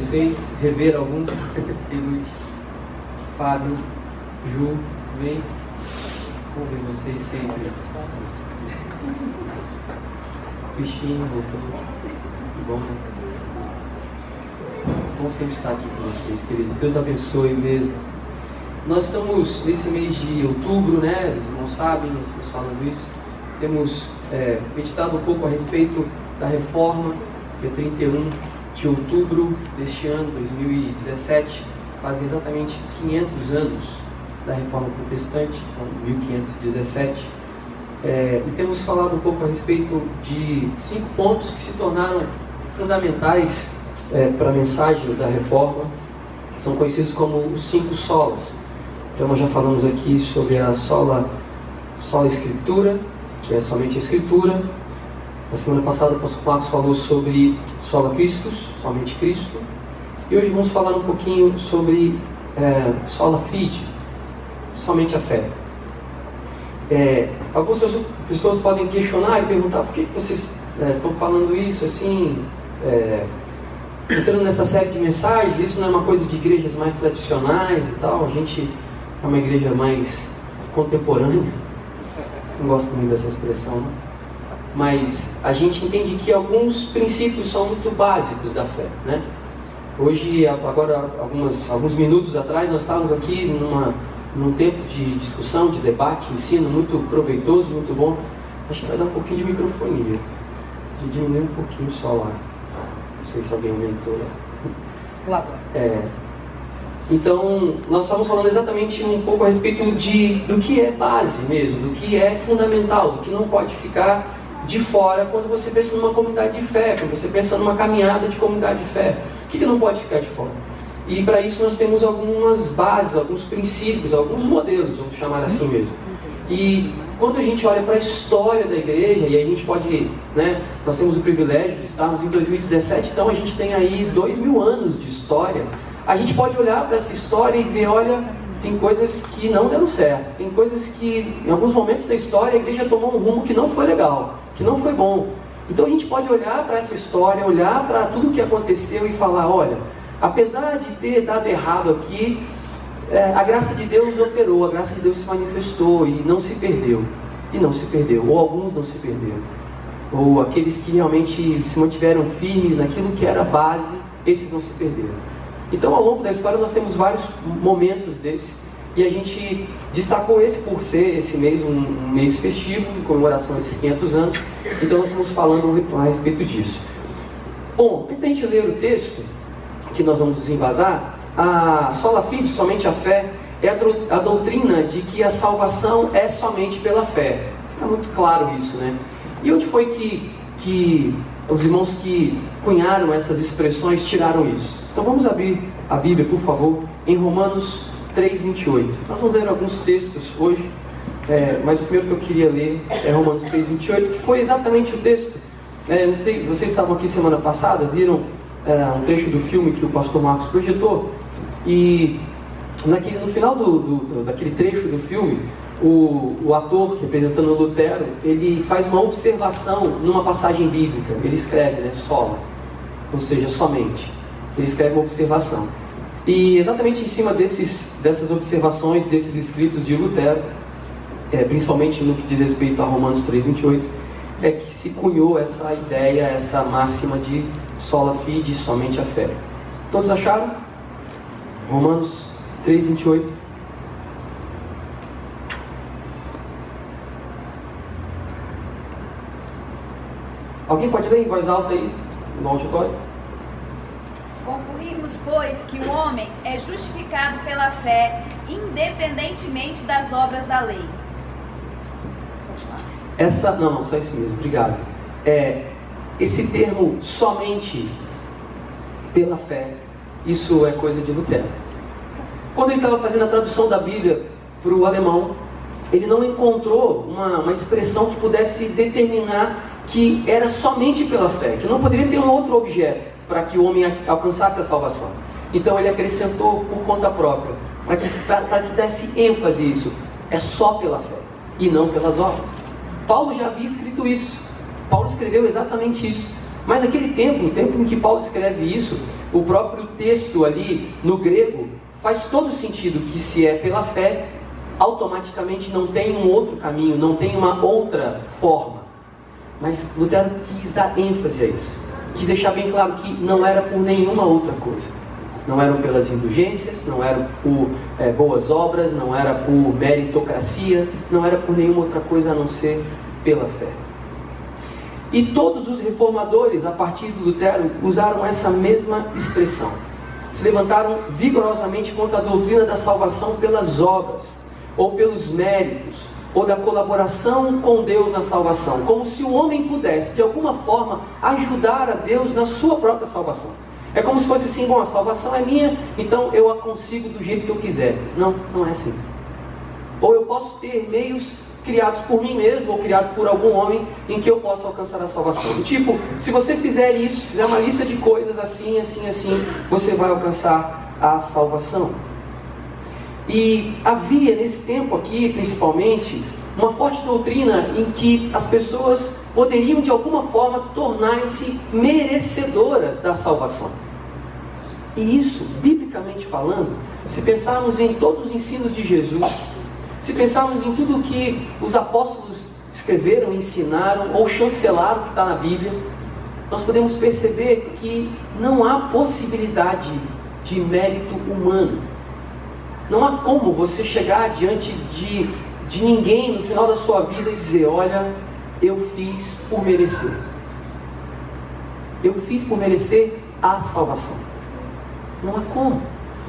vocês, rever alguns. Fábio, Ju, vem. Vamos ver vocês sempre. Cristina, voltou. Que bom, né? Bom sempre estar aqui com vocês, queridos. Deus abençoe mesmo. Nós estamos nesse mês de outubro, né? Os irmãos sabem, estamos falando isso. Temos meditado um pouco a respeito da reforma, dia 31 de outubro deste ano, 2017. Fazem exatamente 500 anos da reforma protestante, então 1517. E temos falado um pouco a respeito de 5 pontos que se tornaram fundamentais para a mensagem da reforma. São conhecidos como os 5 solas. Então nós já falamos aqui sobre a sola escritura, que é somente a escritura. Na semana passada o pastor Marcos falou sobre sola Christus, somente Cristo. E hoje vamos falar um pouquinho sobre sola fide, somente a fé. Algumas pessoas podem questionar e perguntar por que vocês estão falando isso assim, entrando nessa série de mensagens. Isso não é uma coisa de igrejas mais tradicionais e tal? A gente é uma igreja mais contemporânea. Não gosto muito dessa expressão, né? Mas a gente entende que alguns princípios são muito básicos da fé, né? Hoje, agora, alguns minutos atrás, nós estávamos aqui num tempo de discussão, de debate, ensino muito proveitoso, muito bom. Acho que vai dar um pouquinho de microfonia, de diminuir um pouquinho só lá. Não sei se alguém aumentou lá. Então, nós estamos falando exatamente um pouco a respeito do que é base mesmo, do que é fundamental, do que não pode ficar de fora quando você pensa numa comunidade de fé, quando você pensa numa caminhada de comunidade de fé. O que não pode ficar de fora? E para isso nós temos algumas bases, alguns princípios, alguns modelos, vamos chamar assim mesmo. E quando a gente olha para a história da igreja, e a gente pode, né, nós temos o privilégio de estarmos em 2017, então a gente tem aí 2000 anos de história. A gente pode olhar para essa história e ver, olha, tem coisas que não deram certo, tem coisas que em alguns momentos da história a igreja tomou um rumo que não foi legal, que não foi bom. Então a gente pode olhar para essa história, olhar para tudo o que aconteceu e falar, olha, apesar de ter dado errado aqui, a graça de Deus operou, a graça de Deus se manifestou e não se perdeu. E não se perdeu, ou alguns não se perderam. Ou aqueles que realmente se mantiveram firmes naquilo que era a base, esses não se perderam. Então, ao longo da história, nós temos vários momentos desse, e a gente destacou esse por ser esse mês um mês festivo, em comemoração a esses 500 anos, então nós estamos falando a respeito disso. Bom, antes da gente ler o texto, que nós vamos desembasar, a sola fide, somente a fé, é a doutrina de que a salvação é somente pela fé. Fica muito claro isso, né? E onde foi que os irmãos que cunharam essas expressões tiraram isso? Então vamos abrir a Bíblia, por favor, em Romanos 3:28. Nós vamos ler alguns textos hoje, mas o primeiro que eu queria ler é Romanos 3:28, que foi exatamente o texto. Não sei, vocês estavam aqui semana passada, viram um trecho do filme que o pastor Marcos projetou, e no final daquele trecho do filme, o ator representando Lutero, ele faz uma observação numa passagem bíblica. Ele escreve, né, sola, ou seja, somente. Ele escreve uma observação. E exatamente em cima dessas observações, desses escritos de Lutero, principalmente no que diz respeito a Romanos 3:28, é que se cunhou essa ideia, essa máxima de sola fide, somente a fé. Todos acharam? Romanos 3:28. Alguém pode ler em voz alta aí, no auditório? Concluímos, pois, que o homem é justificado pela fé, independentemente das obras da lei. Não, só esse mesmo, obrigado. Esse termo, somente pela fé, isso é coisa de Lutero. Quando ele estava fazendo a tradução da Bíblia para o alemão, ele não encontrou uma expressão que pudesse determinar que era somente pela fé, que não poderia ter um outro objeto para que o homem alcançasse a salvação. Então ele acrescentou por conta própria, para que desse ênfase isso. É só pela fé e não pelas obras. Paulo já havia escrito isso. Paulo escreveu exatamente isso. Mas naquele tempo, no tempo em que Paulo escreve isso, o próprio texto ali no grego faz todo sentido, que se é pela fé, automaticamente não tem um outro caminho, não tem uma outra forma. Mas Lutero quis dar ênfase a isso, quis deixar bem claro que não era por nenhuma outra coisa. Não eram pelas indulgências, não era por boas obras, não era por meritocracia, não era por nenhuma outra coisa a não ser pela fé. E todos os reformadores, a partir de Lutero, usaram essa mesma expressão. Se levantaram vigorosamente contra a doutrina da salvação pelas obras, ou pelos méritos, ou da colaboração com Deus na salvação, como se o homem pudesse, de alguma forma, ajudar a Deus na sua própria salvação. É como se fosse assim: bom, a salvação é minha, então eu a consigo do jeito que eu quiser. Não, não é assim. Ou eu posso ter meios criados por mim mesmo, ou criados por algum homem, em que eu possa alcançar a salvação. Tipo, se você fizer isso, fizer uma lista de coisas assim, assim, assim, você vai alcançar a salvação. E havia nesse tempo aqui, principalmente, uma forte doutrina em que as pessoas poderiam de alguma forma tornar-se merecedoras da salvação. E isso, biblicamente falando, se pensarmos em todos os ensinos de Jesus, se pensarmos em tudo que os apóstolos escreveram, ensinaram ou chancelaram que está na Bíblia, nós podemos perceber que não há possibilidade de mérito humano. Não há como você chegar diante de ninguém no final da sua vida e dizer: olha, eu fiz por merecer. Eu fiz por merecer a salvação. Não há como.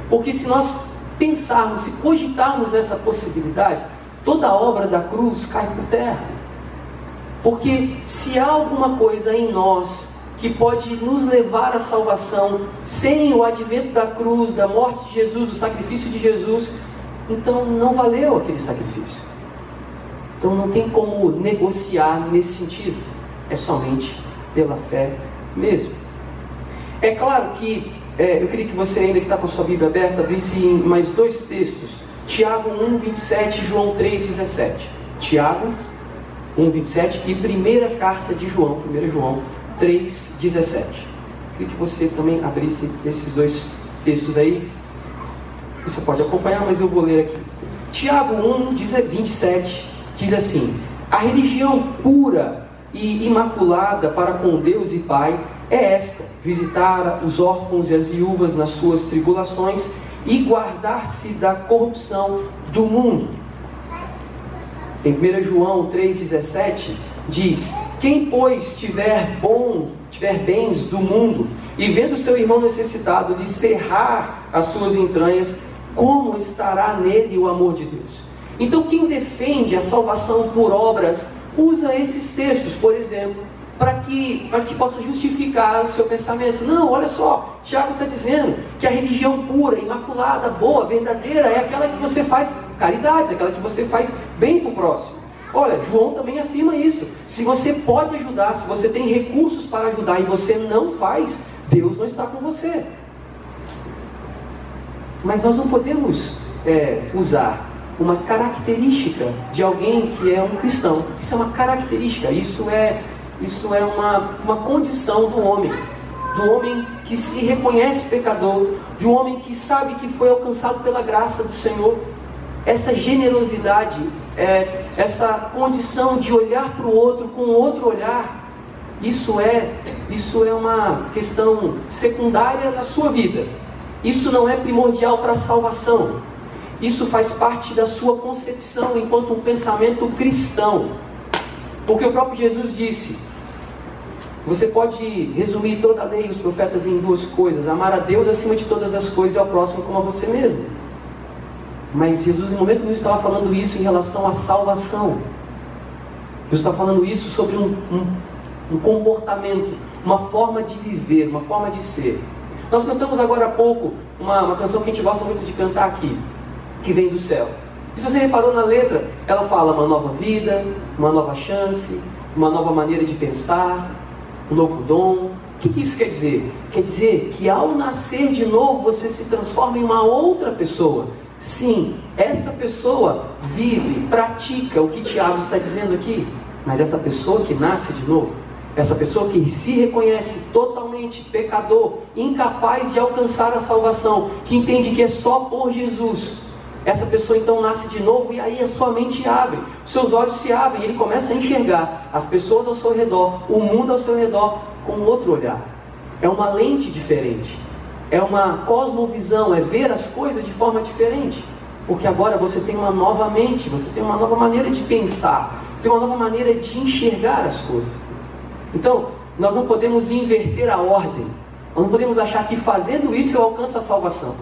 Porque se nós pensarmos, se cogitarmos nessa possibilidade, toda a obra da cruz cai por terra. Porque se há alguma coisa em nós que pode nos levar à salvação sem o advento da cruz, da morte de Jesus, do sacrifício de Jesus, então não valeu aquele sacrifício. Então não tem como negociar nesse sentido. É somente pela fé mesmo. É claro que eu queria que você, ainda que está com a sua Bíblia aberta, abrisse em mais dois textos: Tiago 1, 27 e João 3, 17. Tiago 1, 27 e primeira carta de João, 1 João 3, 17. Queria que você também abrisse esses dois textos aí. Você pode acompanhar, mas eu vou ler aqui. Tiago 1, 27 diz assim: a religião pura e imaculada para com Deus e Pai é esta: visitar os órfãos e as viúvas nas suas tribulações e guardar-se da corrupção do mundo. Em 1 João 3,17 diz: quem pois tiver bens do mundo e vendo seu irmão necessitado lhe cerrar as suas entranhas, como estará nele o amor de Deus? Então quem defende a salvação por obras usa esses textos, por exemplo, para que possa justificar o seu pensamento. Não, olha só, Tiago está dizendo que a religião pura, imaculada, boa, verdadeira é aquela que você faz caridade, aquela que você faz bem para o próximo. Olha, João também afirma isso. Se você pode ajudar, se você tem recursos para ajudar e você não faz, Deus não está com você. Mas nós não podemos usar uma característica de alguém que é um cristão. Isso é uma característica, isso é uma condição do homem que se reconhece pecador, de um homem que sabe que foi alcançado pela graça do Senhor. Essa generosidade, essa condição de olhar para o outro com outro olhar, isso é uma questão secundária na sua vida. Isso não é primordial para a salvação. Isso faz parte da sua concepção enquanto um pensamento cristão. Porque o próprio Jesus disse: você pode resumir toda a lei e os profetas em duas coisas: amar a Deus acima de todas as coisas e ao próximo como a você mesmo. Mas Jesus em momento nenhum estava falando isso em relação à salvação. Jesus estava falando isso sobre um comportamento, uma forma de viver, uma forma de ser. Nós cantamos agora há pouco uma canção que a gente gosta muito de cantar aqui, que vem do céu. E se você reparou na letra, ela fala uma nova vida, uma nova chance, uma nova maneira de pensar, um novo dom. O que isso quer dizer? Quer dizer que ao nascer de novo você se transforma em uma outra pessoa. Sim, essa pessoa vive, pratica o que Tiago está dizendo aqui. Mas essa pessoa que nasce de novo, Essa pessoa que se reconhece totalmente pecador, incapaz de alcançar a salvação, que entende que é só por Jesus, essa pessoa então nasce de novo, e aí a sua mente abre, os seus olhos se abrem, e ele começa a enxergar as pessoas ao seu redor, o mundo ao seu redor, com outro olhar. É uma lente diferente, é uma cosmovisão, é ver as coisas de forma diferente, porque agora você tem uma nova mente, você tem uma nova maneira de pensar, você tem uma nova maneira de enxergar as coisas. Então, nós não podemos inverter a ordem, nós não podemos achar que fazendo isso eu alcanço a salvação,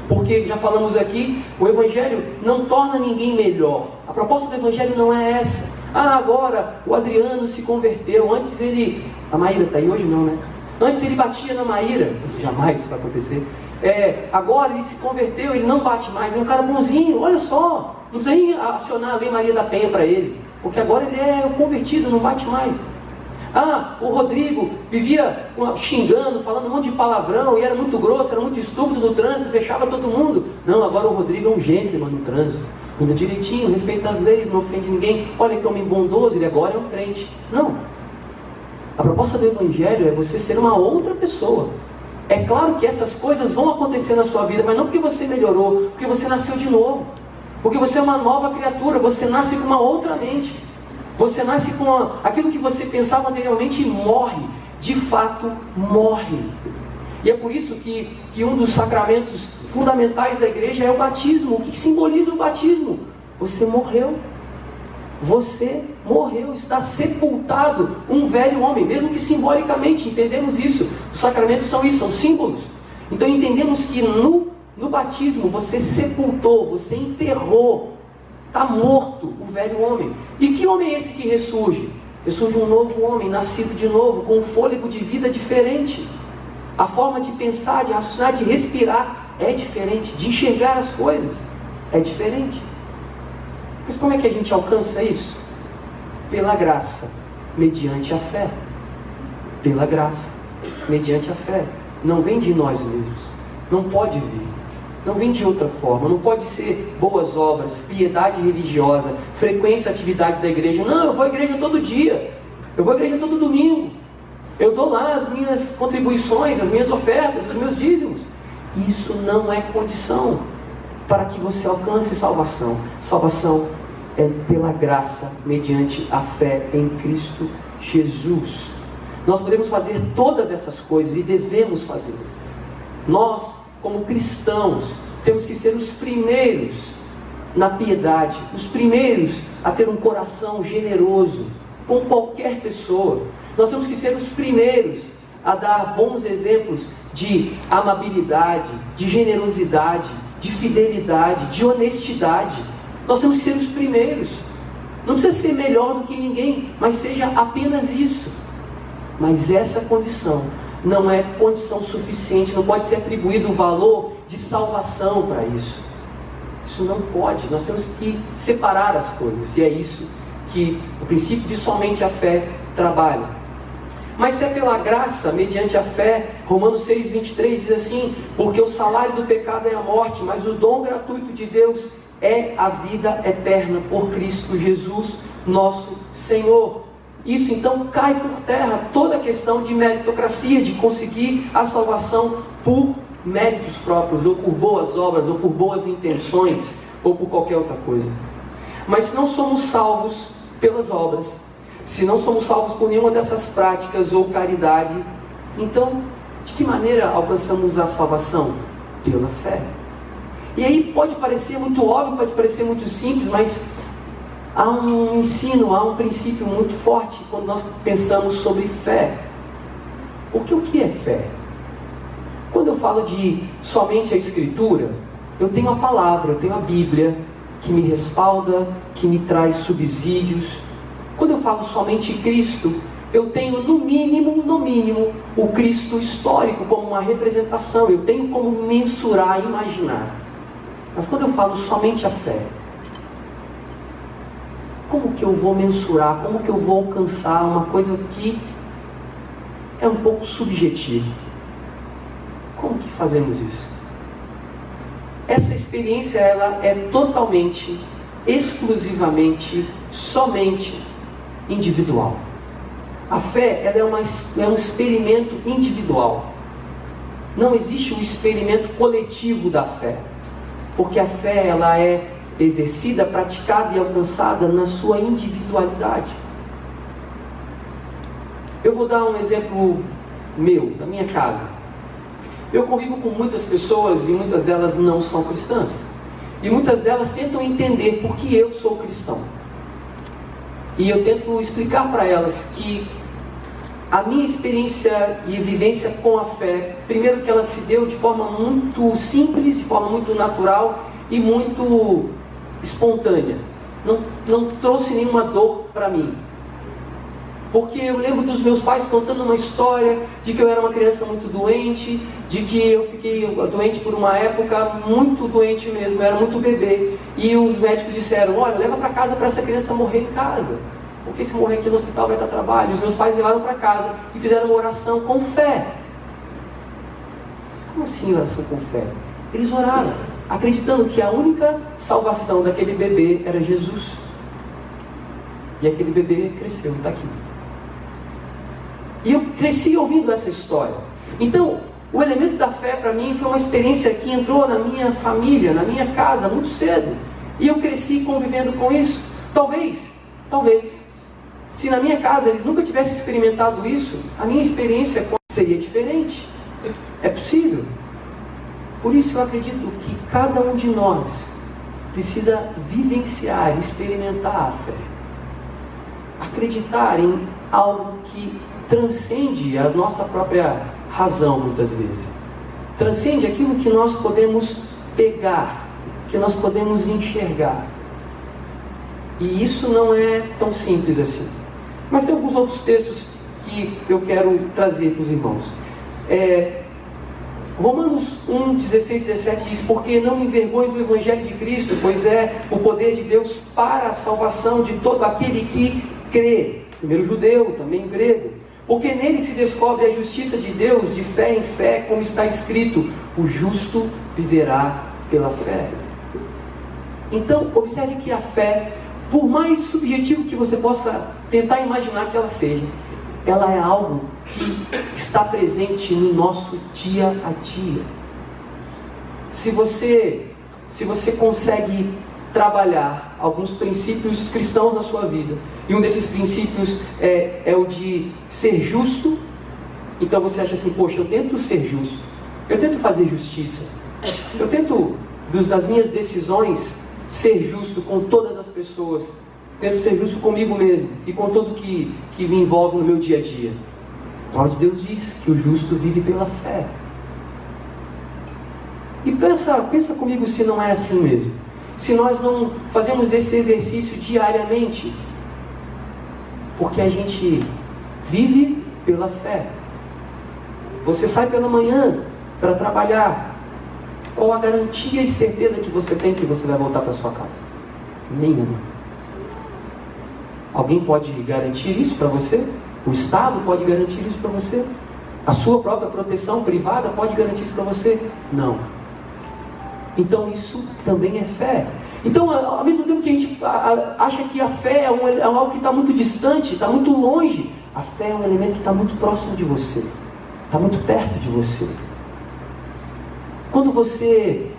porque já falamos aqui, o Evangelho não torna ninguém melhor. A proposta do Evangelho não é essa. Agora o Adriano se converteu, antes ele... A Maíra está aí hoje? Não, né? Antes ele batia na Maíra, jamais isso vai acontecer. Agora ele se converteu, ele não bate mais, ele é um cara bonzinho, olha só, não precisa nem acionar a Lei Maria da Penha para ele, porque agora ele é convertido, não bate mais. O Rodrigo vivia xingando, falando um monte de palavrão, e era muito grosso, era muito estúpido no trânsito, fechava todo mundo. Não, agora o Rodrigo é um gentleman no trânsito, anda direitinho, respeita as leis, não ofende ninguém, olha que homem bondoso, ele agora é um crente. Não. A proposta do Evangelho é você ser uma outra pessoa. É claro que essas coisas vão acontecer na sua vida, mas não porque você melhorou, porque você nasceu de novo, porque você é uma nova criatura, você nasce com uma outra mente. Você nasce com aquilo que você pensava anteriormente e morre, de fato morre. E é por isso que um dos sacramentos fundamentais da igreja é o batismo. O que simboliza o batismo? Você morreu. Você morreu, está sepultado um velho homem, mesmo que simbolicamente, entendemos isso. Os sacramentos são isso, são símbolos. Então entendemos que no batismo você sepultou, você enterrou. Está morto o velho homem. E que homem é esse que ressurge? Ressurge um novo homem, nascido de novo, com um fôlego de vida diferente. A forma de pensar, de raciocinar, de respirar é diferente, de enxergar as coisas é diferente. Mas como é que a gente alcança isso? Pela graça, mediante a fé. Pela graça, mediante a fé. Não vem de nós mesmos, não pode vir. Não vem de outra forma, não pode ser boas obras, piedade religiosa, frequência, atividades da igreja. Não, eu vou à igreja todo dia, eu vou à igreja todo domingo, eu dou lá as minhas contribuições, as minhas ofertas, os meus dízimos. Isso não é condição para que você alcance salvação. Salvação é pela graça, mediante a fé em Cristo Jesus. Nós podemos fazer todas essas coisas e devemos fazer. Nós, como cristãos, temos que ser os primeiros na piedade, os primeiros a ter um coração generoso com qualquer pessoa. Nós temos que ser os primeiros a dar bons exemplos de amabilidade, de generosidade, de fidelidade, de honestidade. Nós temos que ser os primeiros. Não precisa ser melhor do que ninguém, mas seja apenas isso. Mas essa condição não é condição suficiente, não pode ser atribuído o valor de salvação para isso. Isso não pode, nós temos que separar as coisas, e é isso que o princípio de somente a fé trabalha. Mas se é pela graça, mediante a fé, Romanos 6,23 diz assim: porque o salário do pecado é a morte, mas o dom gratuito de Deus é a vida eterna por Cristo Jesus, nosso Senhor. Isso então cai por terra toda a questão de meritocracia, de conseguir a salvação por méritos próprios, ou por boas obras, ou por boas intenções, ou por qualquer outra coisa. Mas se não somos salvos pelas obras, se não somos salvos por nenhuma dessas práticas ou caridade, então de que maneira alcançamos a salvação? Pela fé. E aí pode parecer muito óbvio, pode parecer muito simples, mas há um ensino, há um princípio muito forte quando nós pensamos sobre fé. Porque o que é fé? Quando eu falo de somente a Escritura, eu tenho a palavra, eu tenho a Bíblia, que me respalda, que me traz subsídios. Quando eu falo somente Cristo, eu tenho no mínimo, o Cristo histórico como uma representação, eu tenho como mensurar, imaginar. Mas quando eu falo somente a fé, como que eu vou mensurar, como que eu vou alcançar uma coisa que é um pouco subjetiva? Como que fazemos isso? Essa experiência, ela é totalmente, exclusivamente, somente individual. A fé, ela é um experimento individual. Não existe um experimento coletivo da fé. Porque a fé, ela é exercida, praticada e alcançada na sua individualidade. Eu vou dar um exemplo meu, da minha casa. Eu convivo com muitas pessoas e muitas delas não são cristãs. E muitas delas tentam entender por que eu sou cristão. E eu tento explicar para elas que a minha experiência e vivência com a fé, primeiro que ela se deu de forma muito simples, de forma muito natural e muito espontânea. Não trouxe nenhuma dor para mim. Porque eu lembro dos meus pais contando uma história de que eu era uma criança muito doente, de que eu fiquei doente por uma época, muito doente mesmo, eu era muito bebê. E os médicos disseram, olha, leva para casa para essa criança morrer em casa. Porque se morrer aqui no hospital vai dar trabalho. Os meus pais levaram para casa e fizeram uma oração com fé. Como assim oração com fé? Eles oraram, acreditando que a única salvação daquele bebê era Jesus. E aquele bebê cresceu e está aqui. E eu cresci ouvindo essa história. Então, o elemento da fé para mim foi uma experiência que entrou na minha família, na minha casa, muito cedo. E eu cresci convivendo com isso. Talvez, se na minha casa eles nunca tivessem experimentado isso, a minha experiência seria diferente. É possível. Por isso eu acredito que cada um de nós precisa vivenciar, experimentar a fé. Acreditar em algo que transcende a nossa própria razão, muitas vezes. Transcende aquilo que nós podemos pegar, que nós podemos enxergar. E isso não é tão simples assim. Mas tem alguns outros textos que eu quero trazer para os irmãos. Romanos 1, 16, 17 diz, porque não me envergonho do Evangelho de Cristo, pois é o poder de Deus para a salvação de todo aquele que crê. Primeiro judeu, também grego. Porque nele se descobre a justiça de Deus de fé em fé, como está escrito, o justo viverá pela fé. Então, observe que a fé, por mais subjetivo que você possa tentar imaginar que ela seja, ela é algo que está presente no nosso dia a dia. Se você consegue trabalhar alguns princípios cristãos na sua vida, e um desses princípios é o de ser justo, então você acha assim, poxa, eu tento ser justo, eu tento fazer justiça, eu tento, das minhas decisões, ser justo com todas as pessoas, tento ser justo comigo mesmo, e com tudo que me envolve no meu dia a dia. A palavra de Deus diz que o justo vive pela fé. E pensa comigo se não é assim mesmo. Se nós não fazemos esse exercício diariamente, porque a gente vive pela fé. Você sai pela manhã para trabalhar, qual a garantia e certeza que você tem que você vai voltar para sua casa? Nenhuma. Alguém pode garantir isso para você? O Estado pode garantir isso para você? A sua própria proteção privada pode garantir isso para você? Não. Então isso também é fé. Então, ao mesmo tempo que a gente acha que a fé é algo que está muito distante, está muito longe, a fé é um elemento que está muito próximo de você, está muito perto de você. Quando você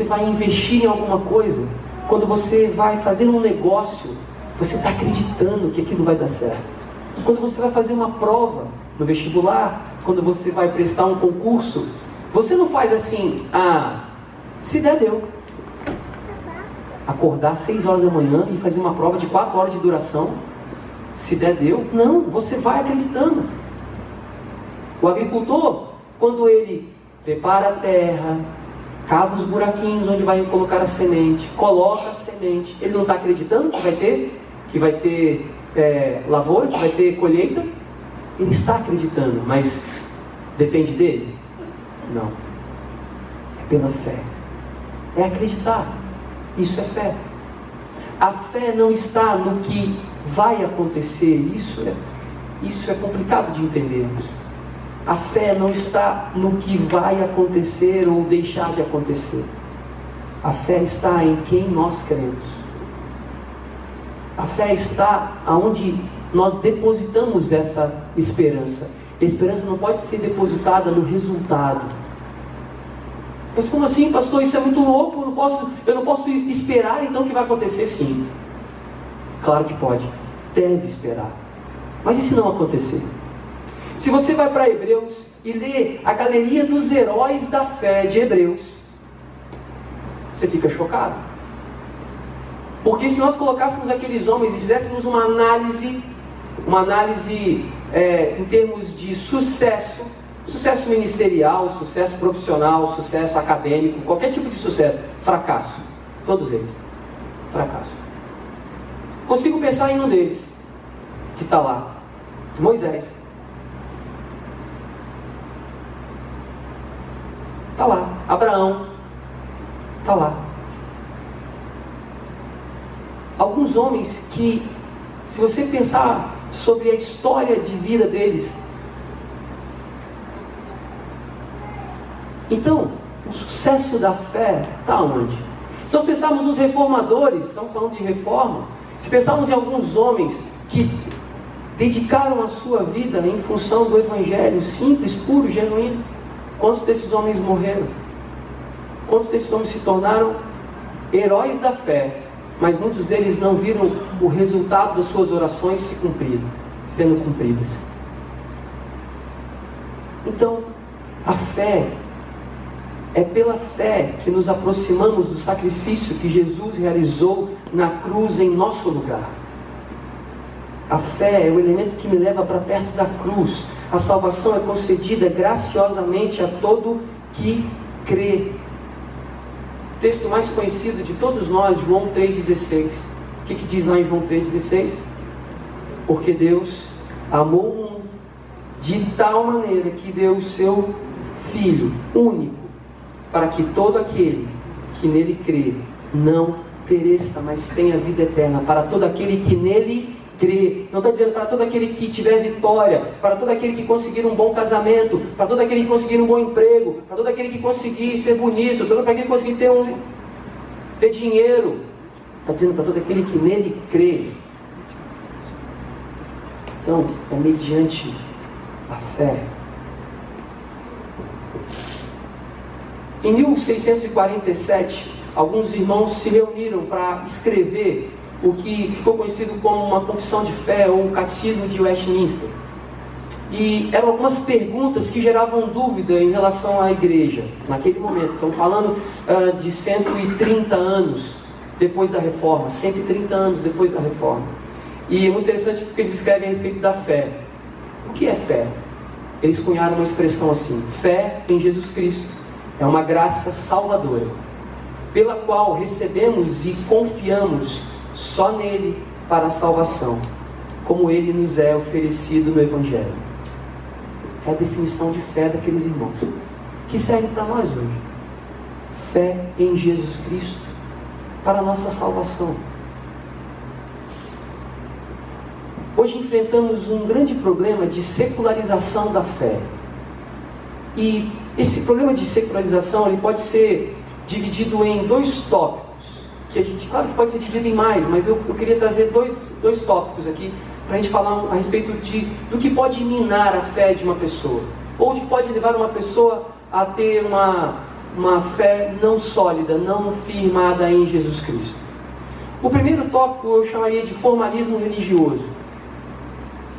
vai investir em alguma coisa, quando você vai fazer um negócio, você está acreditando que aquilo vai dar certo. Quando você vai fazer uma prova no vestibular, quando você vai prestar um concurso, você não faz assim, se der, deu. Acordar às 6 horas da manhã e fazer uma prova de 4 horas de duração, se der, deu. Não, você vai acreditando. O agricultor, quando ele prepara a terra, cava os buraquinhos onde vai colocar a semente, coloca a semente, ele não está acreditando que vai ter lavoura, que vai ter colheita? Ele está acreditando, mas depende dele? Não. É pela fé. É acreditar. Isso é fé. A fé não está no que vai acontecer. Isso é complicado de entendermos. A fé não está no que vai acontecer ou deixar de acontecer. A fé está em quem nós cremos. A fé está aonde nós depositamos essa esperança. A esperança não pode ser depositada no resultado. Mas como assim, pastor? Isso é muito louco, eu não posso esperar então o que vai acontecer. Sim, claro que pode, deve esperar. Mas e se não acontecer? Se você vai para Hebreus e lê a galeria dos heróis da fé de Hebreus, você fica chocado. Porque se nós colocássemos aqueles homens e fizéssemos uma análise em termos de sucesso ministerial, sucesso profissional, sucesso acadêmico, qualquer tipo de sucesso, fracasso. Todos eles. Fracasso. Consigo pensar em um deles, que está lá. Moisés. Está lá. Abraão. Está lá. Alguns homens que, se você pensar sobre a história de vida deles, então, o sucesso da fé está onde? Se nós pensarmos nos reformadores, estamos falando de reforma, se pensarmos em alguns homens que dedicaram a sua vida em função do evangelho simples, puro, genuíno, quantos desses homens morreram? Quantos desses homens se tornaram heróis da fé, mas muitos deles não viram o resultado das suas orações sendo cumpridas? Então, a fé, é pela fé que nos aproximamos do sacrifício que Jesus realizou na cruz em nosso lugar. A fé é o elemento que me leva para perto da cruz. A salvação é concedida graciosamente a todo que crê. O texto mais conhecido de todos nós, João 3,16. O que diz lá em João 3,16? Porque Deus amou o mundo de tal maneira que deu o seu Filho único, para que todo aquele que nele crê não pereça, mas tenha vida eterna. Para todo aquele que nele crê. Não está dizendo para todo aquele que tiver vitória, para todo aquele que conseguir um bom casamento, para todo aquele que conseguir um bom emprego, para todo aquele que conseguir ser bonito, para todo aquele que conseguir ter dinheiro. Está dizendo para todo aquele que nele crê. Então, é mediante a fé. Em 1647, alguns irmãos se reuniram para escrever o que ficou conhecido como uma confissão de fé ou o catecismo de Westminster. E eram algumas perguntas que geravam dúvida em relação à igreja, naquele momento. Estamos falando de 130 anos depois da Reforma, 130 anos depois da Reforma. E é muito interessante porque eles escrevem a respeito da fé. O que é fé? Eles cunharam uma expressão assim: fé em Jesus Cristo. É uma graça salvadora, pela qual recebemos e confiamos só nele para a salvação, como ele nos é oferecido no Evangelho. É a definição de fé daqueles irmãos, que serve para nós hoje. Fé em Jesus Cristo para a nossa salvação. Hoje enfrentamos um grande problema de secularização da fé. E esse problema de secularização, ele pode ser dividido em dois tópicos, que a gente, claro que pode ser dividido em mais, mas eu queria trazer dois tópicos aqui, para a gente falar a respeito do que pode minar a fé de uma pessoa, ou que pode levar uma pessoa a ter uma fé não sólida, não firmada em Jesus Cristo. O primeiro tópico eu chamaria de formalismo religioso.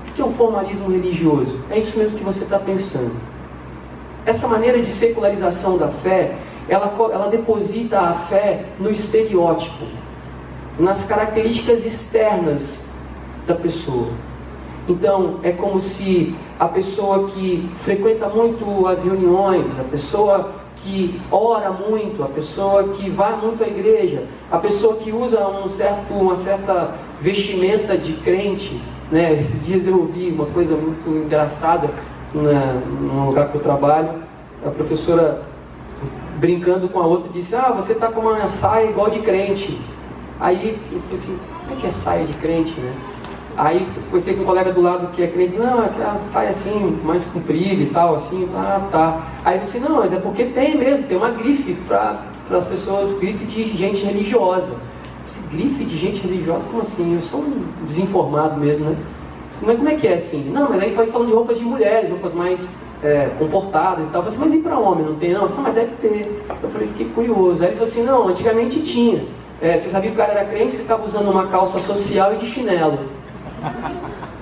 O que é um formalismo religioso? É isso mesmo que você está pensando. Essa maneira de secularização da fé, ela deposita a fé no estereótipo, nas características externas da pessoa. Então, é como se a pessoa que frequenta muito as reuniões, a pessoa que ora muito, a pessoa que vai muito à igreja, a pessoa que usa uma certa vestimenta de crente, né? Esses dias eu ouvi uma coisa muito engraçada no lugar que eu trabalho. A professora, brincando com a outra, disse: você está com uma saia igual de crente. Aí eu falei assim: como é que é saia de crente, né? Aí conversei com um colega do lado que é crente: não, é aquela saia assim, mais comprida e tal, assim. Tá. Aí eu disse: não, mas é porque tem mesmo, tem uma grife para as pessoas, grife de gente religiosa. esse grife de gente religiosa, como assim? Eu sou um desinformado mesmo, né? Mas como é que é assim? Não, mas aí foi falando de roupas de mulheres, roupas mais comportadas e tal. Eu falei assim, mas e para homem, não tem não? Assim, mas deve ter. Eu falei, fiquei curioso. Aí ele falou assim, não, antigamente tinha. Você sabia que o cara era crente, ele estava usando uma calça social e de chinelo.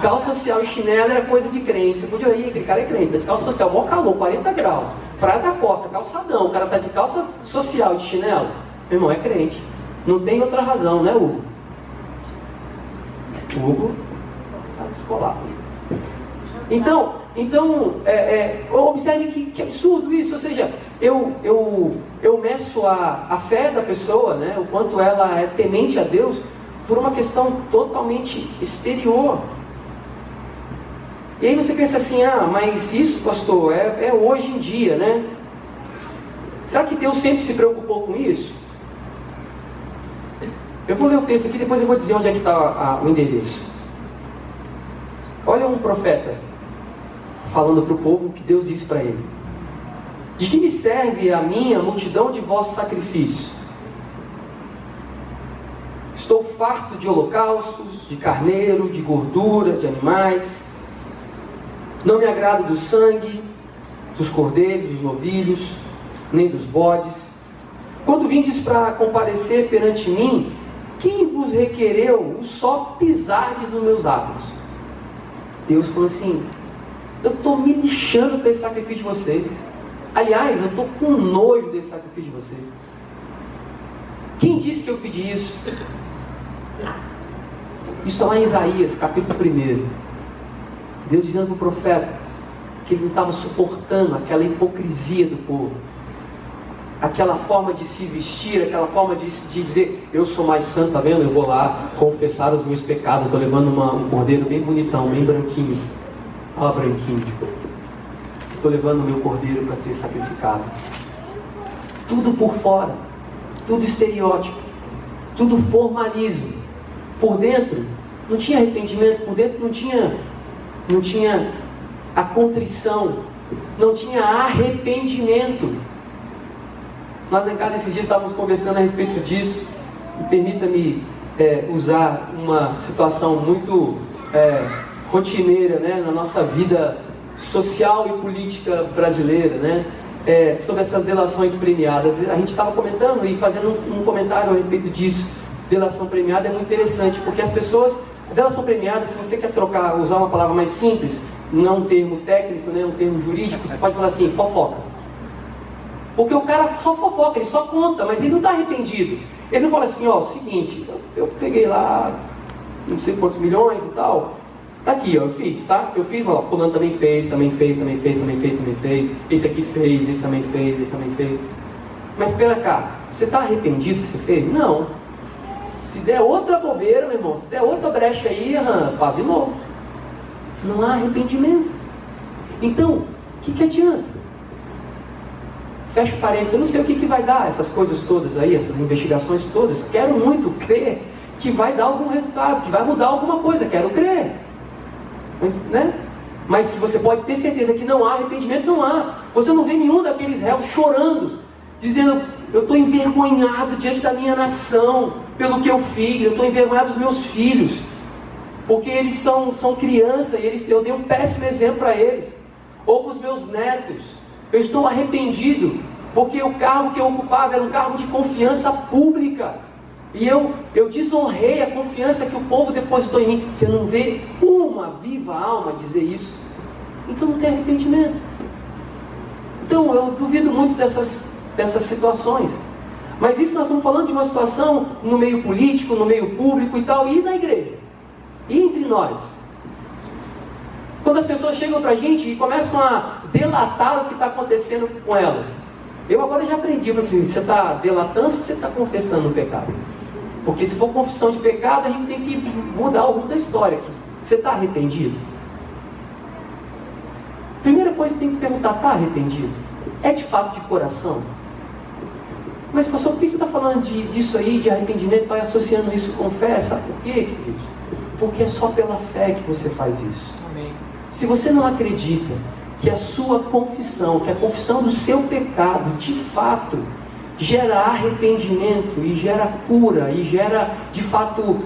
Calça social e chinelo era coisa de crente. Você podia ir, aquele cara é crente, tá de calça social, mó calor, 40 graus. Praia da Costa, calçadão. O cara tá de calça social e de chinelo. Meu irmão, é crente. Não tem outra razão, né, Hugo? Hugo tá descolado. Então observe que absurdo isso. Ou seja, eu meço a fé da pessoa, né, o quanto ela é temente a Deus, por uma questão totalmente exterior. E aí você pensa assim, mas isso, pastor, é hoje em dia, né? Será que Deus sempre se preocupou com isso? Eu vou ler o texto aqui, depois eu vou dizer onde é que está o endereço. Olha um profeta falando para o povo o que Deus disse para ele. De que me serve a mim a multidão de vossos sacrifícios? Estou farto de holocaustos, de carneiro, de gordura, de animais. Não me agrado do sangue, dos cordeiros, dos novilhos, nem dos bodes. Quando vindes para comparecer perante mim, quem vos requereu o só pisardes nos meus atos? Deus falou assim, eu estou me lixando para esse sacrifício de vocês. Aliás, eu estou com nojo desse sacrifício de vocês. Quem disse que eu pedi isso? Isso está lá em Isaías, capítulo 1. Deus dizendo para o profeta que ele não estava suportando aquela hipocrisia do povo, aquela forma de se vestir, aquela forma de dizer, eu sou mais santo, tá vendo? Eu vou lá confessar os meus pecados, estou levando um cordeiro bem bonitão, bem branquinho. Olha branquinho. Estou levando o meu cordeiro para ser sacrificado. Tudo por fora, tudo estereótipo, tudo formalismo. Por dentro não tinha arrependimento, por dentro não tinha a contrição, não tinha arrependimento. Nós em casa esses dias estávamos conversando a respeito disso. E permita-me usar uma situação muito rotineira, né, na nossa vida social e política brasileira, né, sobre essas delações premiadas. A gente estava comentando e fazendo um comentário a respeito disso. Delação premiada é muito interessante, porque as pessoas... Delação premiada, se você quer usar uma palavra mais simples, não um termo técnico, né, um termo jurídico, você pode falar assim, fofoca. Porque o cara só fofoca, ele só conta, mas ele não está arrependido. Ele não fala assim, seguinte, eu peguei lá não sei quantos milhões e tal, tá aqui, eu fiz, tá? Eu fiz, mas fulano também fez, esse aqui fez, esse também fez. Mas espera cá, você está arrependido que você fez? Não. Se der outra bobeira, meu irmão, se der outra brecha aí, faz de novo. Não há arrependimento. Então, o que adianta? Fecha parênteses, eu não sei o que vai dar essas coisas todas aí, essas investigações todas. Quero muito crer que vai dar algum resultado, que vai mudar alguma coisa, quero crer. Mas se você pode ter certeza que não há arrependimento, não há. Você não vê nenhum daqueles réus chorando, dizendo, eu estou envergonhado diante da minha nação, pelo que eu fiz, eu estou envergonhado dos meus filhos, porque eles são crianças e eu dei um péssimo exemplo para eles, ou para os meus netos. Eu estou arrependido, porque o cargo que eu ocupava era um cargo de confiança pública, e eu desonrei a confiança que o povo depositou em mim. Você não vê uma viva alma dizer isso, então não tem arrependimento. Então eu duvido muito dessas situações. Mas isso nós estamos falando de uma situação no meio político, no meio público e tal, e na igreja, e entre nós. Quando as pessoas chegam para a gente e começam a delatar o que está acontecendo com elas. Eu agora já aprendi, eu falei assim, você está delatando ou você está confessando o pecado? Porque se for confissão de pecado, a gente tem que mudar o rumo da história aqui. Você está arrependido? Primeira coisa que tem que perguntar, está arrependido? É de fato de coração? Mas pastor, por que você está falando disso aí, de arrependimento, está associando isso com fé? Sabe por quê, queridos? Porque é só pela fé que você faz isso. Amém. Se você não acredita que a sua confissão, que a confissão do seu pecado, de fato, gera arrependimento e gera cura e gera, de fato,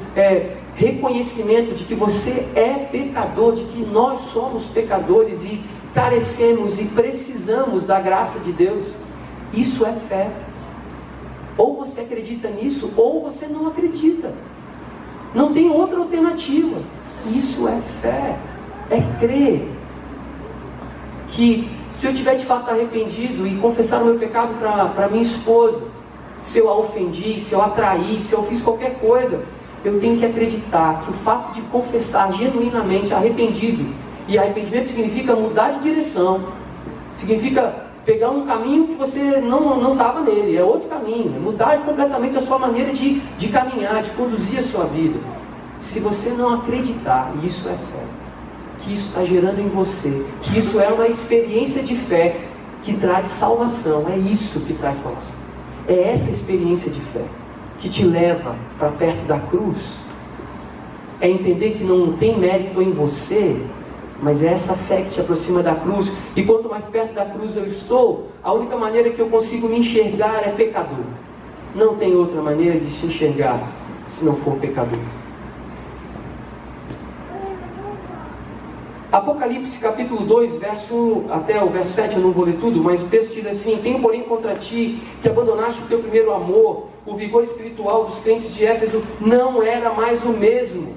reconhecimento de que você é pecador, de que nós somos pecadores e carecemos e precisamos da graça de Deus. Isso é fé. Ou você acredita nisso, ou você não acredita. Não tem outra alternativa. Isso é fé. É crer que se eu tiver de fato arrependido e confessar o meu pecado para minha esposa, se eu a ofendi, se eu a traí, se eu fiz qualquer coisa, eu tenho que acreditar que o fato de confessar genuinamente arrependido, e arrependimento significa mudar de direção, significa pegar um caminho que você não estava nele, é outro caminho, é mudar completamente a sua maneira de caminhar, de conduzir a sua vida. Se você não acreditar, isso é fé, que isso está gerando em você, que isso é uma experiência de fé que traz salvação, é isso que traz salvação. É essa experiência de fé que te leva para perto da cruz, é entender que não tem mérito em você, mas é essa fé que te aproxima da cruz. E quanto mais perto da cruz eu estou, a única maneira que eu consigo me enxergar é pecador. Não tem outra maneira de se enxergar se não for pecador. Apocalipse capítulo 2, verso 1 até o verso 7, eu não vou ler tudo, mas o texto diz assim: tenho porém contra ti que abandonaste o teu primeiro amor. O vigor espiritual dos crentes de Éfeso não era mais o mesmo.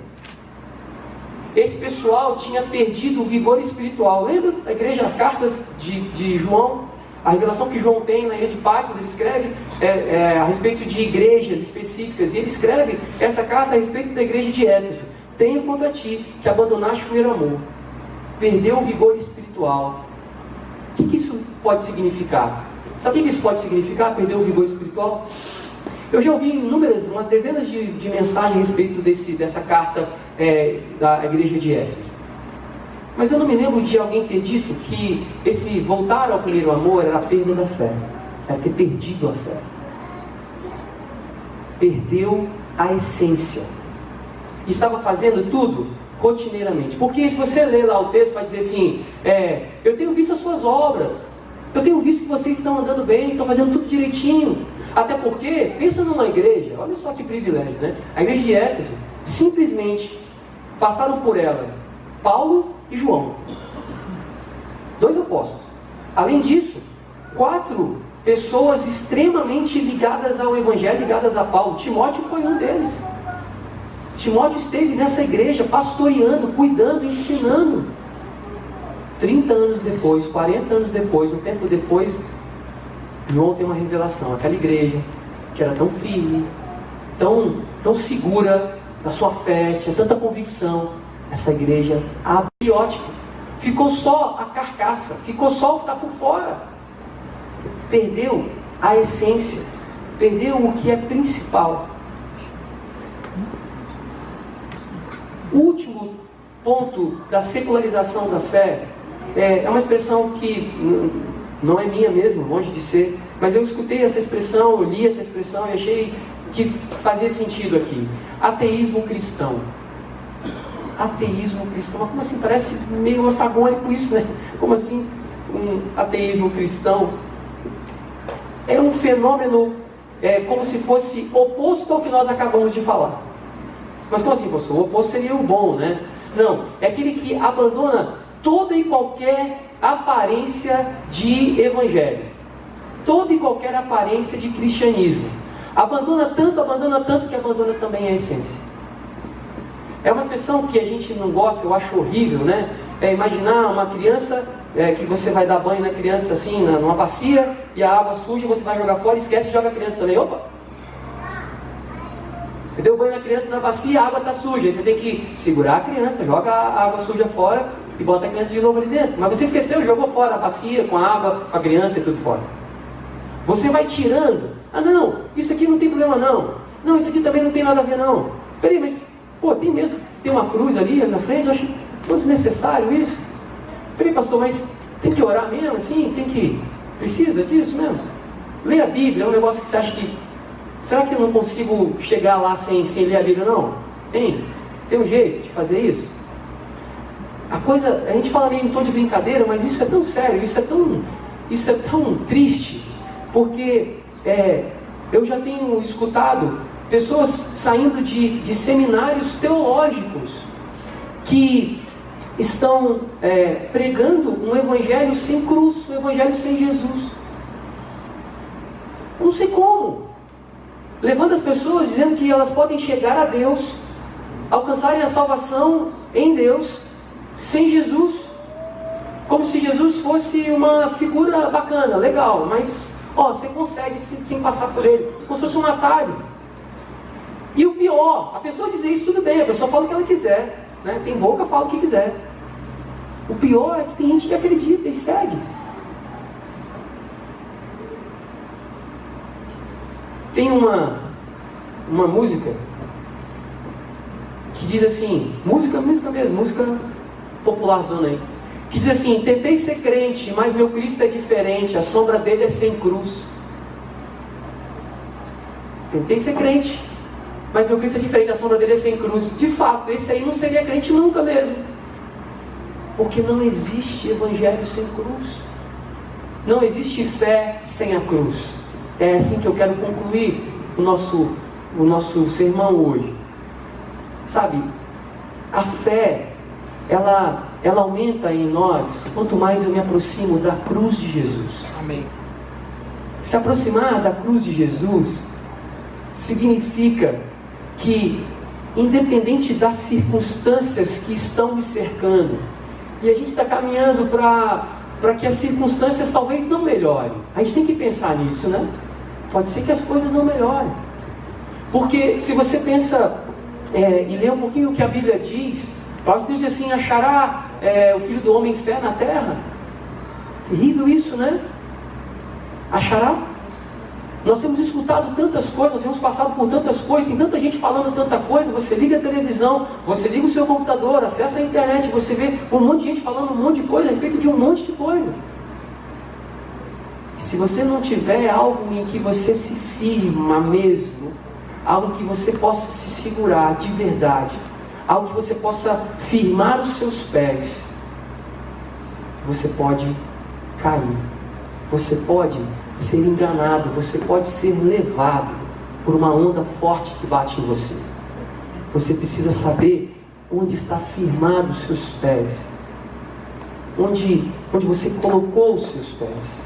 Esse pessoal tinha perdido o vigor espiritual. Lembra da igreja, as cartas de João? A revelação que João tem na ilha de Patmos, ele escreve a respeito de igrejas específicas. E ele escreve essa carta a respeito da igreja de Éfeso. Tenho contra ti que abandonaste o primeiro amor. Perdeu o vigor espiritual. O que isso pode significar? Sabe o que isso pode significar, perder o vigor espiritual? Eu já ouvi umas dezenas de mensagens a respeito dessa carta da igreja de Éfeso. Mas eu não me lembro de alguém ter dito que esse voltar ao primeiro amor era a perda da fé. Era ter perdido a fé. Perdeu a essência. Estava fazendo tudo rotineiramente. Porque se você ler lá o texto, vai dizer assim: eu tenho visto as suas obras, eu tenho visto que vocês estão andando bem, estão fazendo tudo direitinho. Até porque, pensa numa igreja, olha só que privilégio, né? A igreja de Éfeso, simplesmente passaram por ela Paulo e João, 2 apóstolos. Além disso, 4 pessoas extremamente ligadas ao Evangelho, ligadas a Paulo. Timóteo foi um deles. Timóteo esteve nessa igreja pastoreando, cuidando, ensinando. 30 anos depois, 40 anos depois, um tempo depois, João tem uma revelação. Aquela igreja que era tão firme, tão segura da sua fé, tinha tanta convicção, essa igreja abiótica, ficou só a carcaça, ficou só o que está por fora. Perdeu a essência, perdeu o que é principal. O último ponto da secularização da fé é uma expressão que não é minha mesmo, longe de ser, mas eu escutei essa expressão, eu li essa expressão e achei que fazia sentido aqui. Ateísmo cristão. Ateísmo cristão. Mas como assim? Parece meio antagônico isso, né? Como assim um ateísmo cristão? É um fenômeno como se fosse oposto ao que nós acabamos de falar. Mas como assim, pastor? O oposto seria o bom, né? Não, é aquele que abandona toda e qualquer aparência de evangelho, toda e qualquer aparência de cristianismo. Abandona tanto que abandona também a essência. É uma expressão que a gente não gosta, eu acho horrível, né? Imaginar uma criança, que você vai dar banho na criança assim, numa bacia, e a água suja, você vai jogar fora, esquece e joga a criança também. Opa! Você deu banho na criança na bacia, a água está suja. Aí você tem que segurar a criança, joga a água suja fora e bota a criança de novo ali dentro. Mas você esqueceu, jogou fora a bacia com a água, com a criança e tudo fora. Você vai tirando. Ah não, isso aqui não tem problema não. Não, isso aqui também não tem nada a ver não. Peraí, mas tem mesmo, tem uma cruz ali na frente, eu acho tão desnecessário isso. Peraí, pastor, mas tem que orar mesmo assim? Precisa disso mesmo? Ler a Bíblia é um negócio que você acha que... Será que eu não consigo chegar lá sem ler a Bíblia não? Tem um jeito de fazer isso? A gente fala meio em tom de brincadeira, mas isso é tão sério, isso é tão triste, porque Eu já tenho escutado pessoas saindo de seminários teológicos que estão pregando um evangelho sem cruz, um evangelho sem Jesus. Eu não sei como. Levando as pessoas dizendo que elas podem chegar a Deus, alcançarem a salvação em Deus, sem Jesus. Como se Jesus fosse uma figura bacana, legal, mas você consegue sem passar por ele, como se fosse um atalho. E o pior, a pessoa dizer isso tudo bem, a pessoa fala o que ela quiser, né? Tem boca, fala o que quiser. O pior é que tem gente que acredita e segue. Tem uma música que diz assim, música mesmo, música popularzona aí, que diz assim: tentei ser crente, mas meu Cristo é diferente, a sombra dele é sem cruz. Tentei ser crente, mas meu Cristo é diferente, a sombra dele é sem cruz. De fato, esse aí não seria crente nunca mesmo, porque não existe evangelho sem cruz, não existe fé sem a cruz. É assim que eu quero concluir o nosso sermão hoje. Sabe, a fé, ela aumenta em nós quanto mais eu me aproximo da cruz de Jesus. Amém. Se aproximar da cruz de Jesus significa que, independente das circunstâncias que estão me cercando, e a gente está caminhando para que as circunstâncias talvez não melhorem, a gente tem que pensar nisso, né? Pode ser que as coisas não melhorem, porque se você pensa e lê um pouquinho o que a Bíblia diz, Paulo diz assim: achará o Filho do Homem fé na terra? Terrível isso, né? Achará? Nós temos escutado tantas coisas, nós temos passado por tantas coisas, tem tanta gente falando tanta coisa. Você liga a televisão, você liga o seu computador, acessa a internet, você vê um monte de gente falando um monte de coisa a respeito de um monte de coisa. Se você não tiver algo em que você se firma mesmo, algo que você possa se segurar de verdade, algo que você possa firmar os seus pés, você pode cair, você pode ser enganado, você pode ser levado por uma onda forte que bate em você. Você precisa saber onde está firmado os seus pés, onde você colocou os seus pés.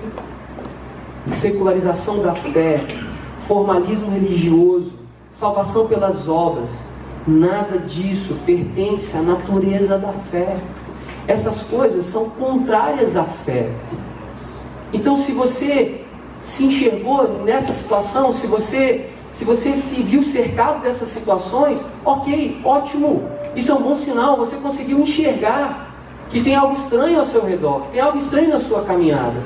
Secularização da fé, formalismo religioso, salvação pelas obras, nada disso pertence à natureza da fé. Essas coisas são contrárias à fé. Então, se você se enxergou nessa situação, se você se viu cercado dessas situações, ok, ótimo, isso é um bom sinal. Você conseguiu enxergar que tem algo estranho ao seu redor, que tem algo estranho na sua caminhada.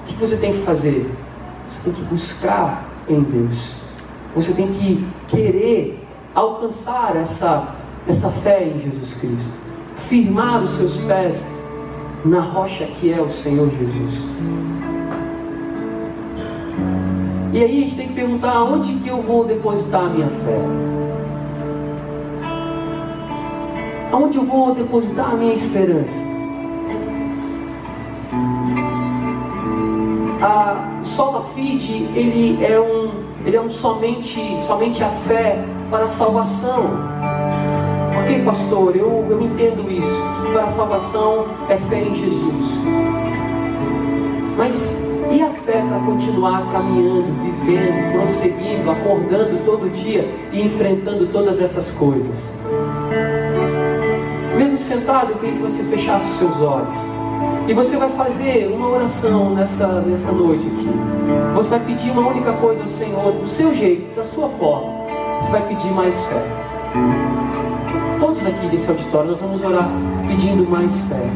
O que você tem que fazer? Você tem que buscar em Deus. Você tem que querer alcançar essa fé em Jesus Cristo. Firmar os seus pés na rocha que é o Senhor Jesus. E aí a gente tem que perguntar: aonde que eu vou depositar a minha fé? Aonde eu vou depositar a minha esperança? O sola fide, ele é um somente a fé para a salvação. Ok, pastor, eu entendo isso, que para a salvação é fé em Jesus. Mas e a fé para continuar caminhando, vivendo, prosseguindo, acordando todo dia e enfrentando todas essas coisas? Mesmo sentado, eu queria que você fechasse os seus olhos. E você vai fazer uma oração nessa noite aqui. Você vai pedir uma única coisa ao Senhor, do seu jeito, da sua forma. Você vai pedir mais fé. Todos aqui desse auditório, nós vamos orar pedindo mais fé.